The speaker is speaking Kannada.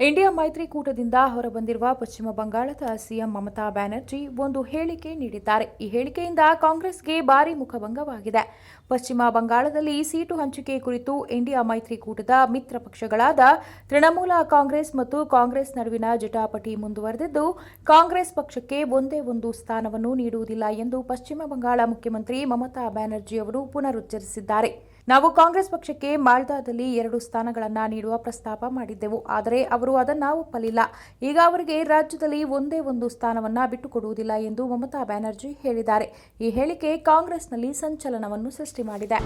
ಇಂಡಿಯಾ ಮೈತ್ರಿಕೂಟದಿಂದ ಹೊರಬಂದಿರುವ ಪಶ್ಚಿಮ ಬಂಗಾಳದ ಸಿಎಂ ಮಮತಾ ಬ್ಯಾನರ್ಜಿ ಒಂದು ಹೇಳಿಕೆ ನೀಡಿದ್ದಾರೆ. ಈ ಹೇಳಿಕೆಯಿಂದ ಕಾಂಗ್ರೆಸ್ಗೆ ಭಾರೀ ಮುಖಭಂಗವಾಗಿದೆ. ಪಶ್ಚಿಮ ಬಂಗಾಳದಲ್ಲಿ ಸೀಟು ಹಂಚಿಕೆ ಕುರಿತು ಇಂಡಿಯಾ ಮೈತ್ರಿಕೂಟದ ಮಿತ್ರ ಪಕ್ಷಗಳಾದ ತೃಣಮೂಲ ಕಾಂಗ್ರೆಸ್ ಮತ್ತು ಕಾಂಗ್ರೆಸ್ ನಡುವಿನ ಜಟಾಪಟಿ ಮುಂದುವರೆದಿದ್ದು, ಕಾಂಗ್ರೆಸ್ ಪಕ್ಷಕ್ಕೆ ಒಂದೇ ಒಂದು ಸ್ಥಾನವನ್ನು ನೀಡುವುದಿಲ್ಲ ಎಂದು ಪಶ್ಚಿಮ ಬಂಗಾಳ ಮುಖ್ಯಮಂತ್ರಿ ಮಮತಾ ಬ್ಯಾನರ್ಜಿ ಅವರು ಪುನರುಚ್ಚರಿಸಿದ್ದಾರೆ. ನಾವು ಕಾಂಗ್ರೆಸ್ ಪಕ್ಷಕ್ಕೆ ಮಾಲ್ದಾದಲ್ಲಿ 2 ಸ್ಥಾನಗಳನ್ನು ನೀಡುವ ಪ್ರಸ್ತಾಪ ಮಾಡಿದ್ದೆವು. ಆದರೆ ಅವರು ಅದನ್ನು ಒಪ್ಪಲಿಲ್ಲ. ಈಗ ಅವರಿಗೆ ರಾಜ್ಯದಲ್ಲಿ ಒಂದೇ ಒಂದು ಸ್ಥಾನವನ್ನು ಬಿಟ್ಟುಕೊಡುವುದಿಲ್ಲ ಎಂದು ಮಮತಾ ಬ್ಯಾನರ್ಜಿ ಹೇಳಿದ್ದಾರೆ. ಈ ಹೇಳಿಕೆ ಕಾಂಗ್ರೆಸ್ನಲ್ಲಿ ಸಂಚಲನವನ್ನು ಸೃಷ್ಟಿ ಮಾಡಿದೆ.